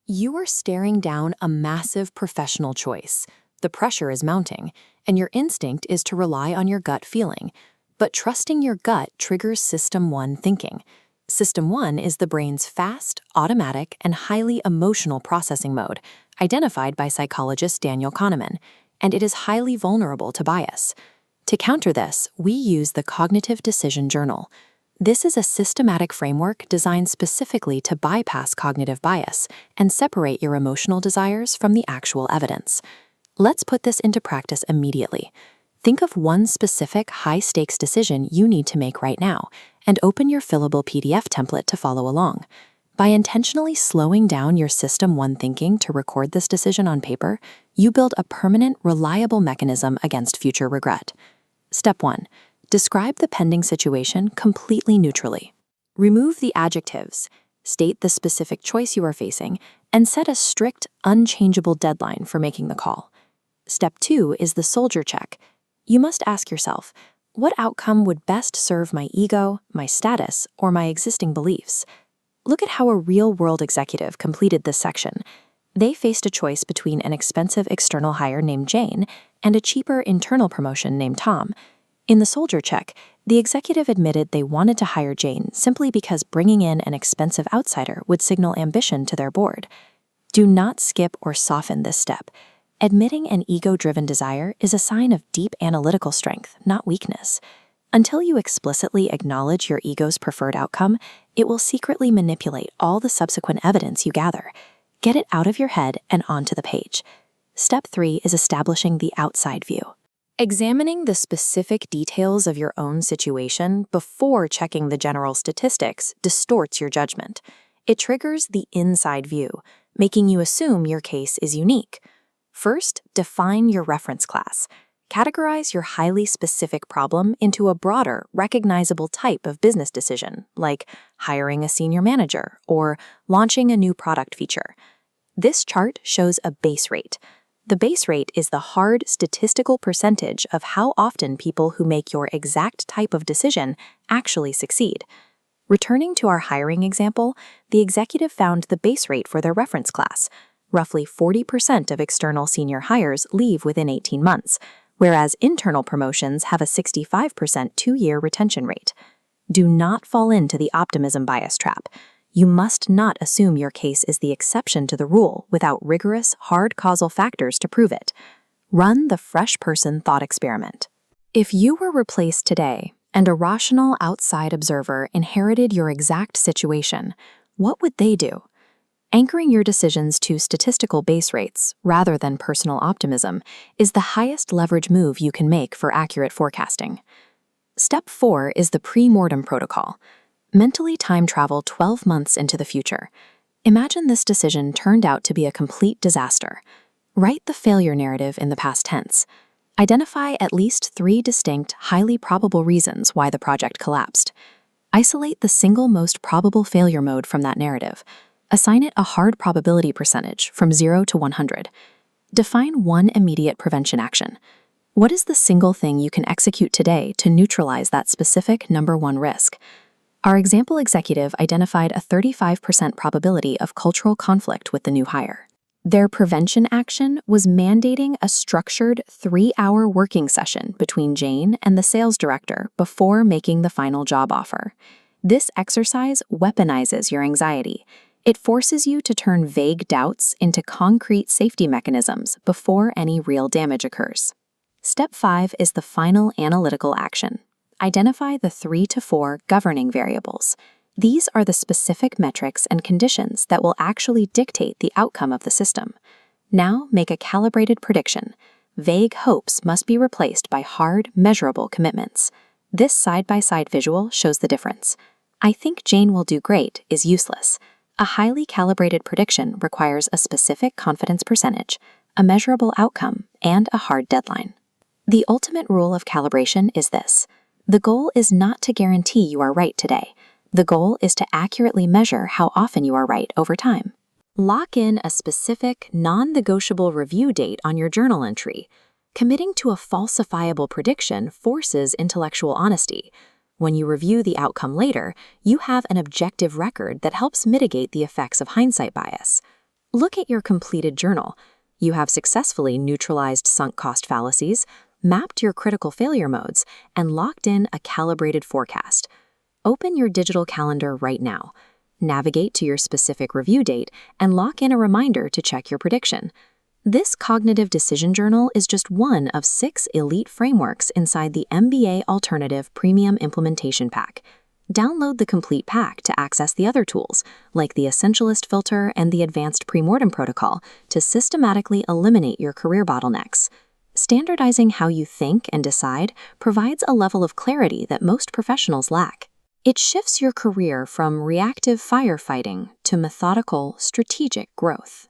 You are staring down a massive professional choice. The pressure is mounting, and your instinct is to rely on your gut feeling. But trusting your gut triggers System 1 thinking. System 1 is the brain's fast, automatic, and highly emotional processing mode, identified by psychologist Daniel Kahneman, and it is highly vulnerable to bias. To counter this, we use the Cognitive Decision Journal. This is a systematic framework designed specifically to bypass cognitive bias and separate your emotional desires from the actual evidence. Let's put this into practice immediately. Think of one specific high-stakes decision you need to make right now, and open your fillable PDF template to follow along. By intentionally slowing down your System 1 thinking to record this decision on paper, you build a permanent, reliable mechanism against future regret. Step 1. Describe the pending situation completely neutrally. Remove the adjectives, state the specific choice you are facing, and set a strict, unchangeable deadline for making the call. Step 2 is the soldier check. You must ask yourself, what outcome would best serve my ego, my status, or my existing beliefs? Look at how a real-world executive completed this section. They faced a choice between an expensive external hire named Jane and a cheaper internal promotion named Tom. In the soldier check, the executive admitted they wanted to hire Jane simply because bringing in an expensive outsider would signal ambition to their board. Do not skip or soften this step. Admitting an ego-driven desire is a sign of deep analytical strength, not weakness. Until you explicitly acknowledge your ego's preferred outcome, it will secretly manipulate all the subsequent evidence you gather. Get it out of your head and onto the page. Step 3 is establishing the outside view. Examining the specific details of your own situation before checking the general statistics distorts your judgment. It triggers the inside view, making you assume your case is unique. First, define your reference class. Categorize your highly specific problem into a broader, recognizable type of business decision, like hiring a senior manager or launching a new product feature. This chart shows a base rate. The base rate is the hard statistical percentage of how often people who make your exact type of decision actually succeed. Returning to our hiring example, the executive found the base rate for their reference class. Roughly 40% of external senior hires leave within 18 months, whereas internal promotions have a 65% two-year retention rate. Do not fall into the optimism bias trap. You must not assume your case is the exception to the rule without rigorous, hard causal factors to prove it. Run the fresh person thought experiment. If you were replaced today and a rational outside observer inherited your exact situation, what would they do? Anchoring your decisions to statistical base rates rather than personal optimism is the highest leverage move you can make for accurate forecasting. Step 4 is the pre-mortem protocol. Mentally time travel 12 months into the future. Imagine this decision turned out to be a complete disaster. Write the failure narrative in the past tense. Identify at least 3 distinct, highly probable reasons why the project collapsed. Isolate the single most probable failure mode from that narrative. Assign it a hard probability percentage from 0 to 100. Define one immediate prevention action. What is the single thing you can execute today to neutralize that specific number 1 risk? Our example executive identified a 35% probability of cultural conflict with the new hire. Their prevention action was mandating a structured 3-hour working session between Jane and the sales director before making the final job offer. This exercise weaponizes your anxiety. It forces you to turn vague doubts into concrete safety mechanisms before any real damage occurs. Step 5 is the final analytical action. Identify the 3 to 4 governing variables. These are the specific metrics and conditions that will actually dictate the outcome of the system. Now make a calibrated prediction. Vague hopes must be replaced by hard, measurable commitments. This side-by-side visual shows the difference. I think Jane will do great is useless. A highly calibrated prediction requires a specific confidence percentage, a measurable outcome, and a hard deadline. The ultimate rule of calibration is this. The goal is not to guarantee you are right today. The goal is to accurately measure how often you are right over time. Lock in a specific, non-negotiable review date on your journal entry. Committing to a falsifiable prediction forces intellectual honesty. When you review the outcome later, you have an objective record that helps mitigate the effects of hindsight bias. Look at your completed journal. You have successfully neutralized sunk cost fallacies, mapped your critical failure modes, and locked in a calibrated forecast. Open your digital calendar right now. Navigate to your specific review date and lock in a reminder to check your prediction. This cognitive decision journal is just one of 6 elite frameworks inside the MBA Alternative Premium Implementation Pack. Download the complete pack to access the other tools, like the Essentialist Filter and the Advanced Pre-Mortem Protocol, to systematically eliminate your career bottlenecks. Standardizing how you think and decide provides a level of clarity that most professionals lack. It shifts your career from reactive firefighting to methodical, strategic growth.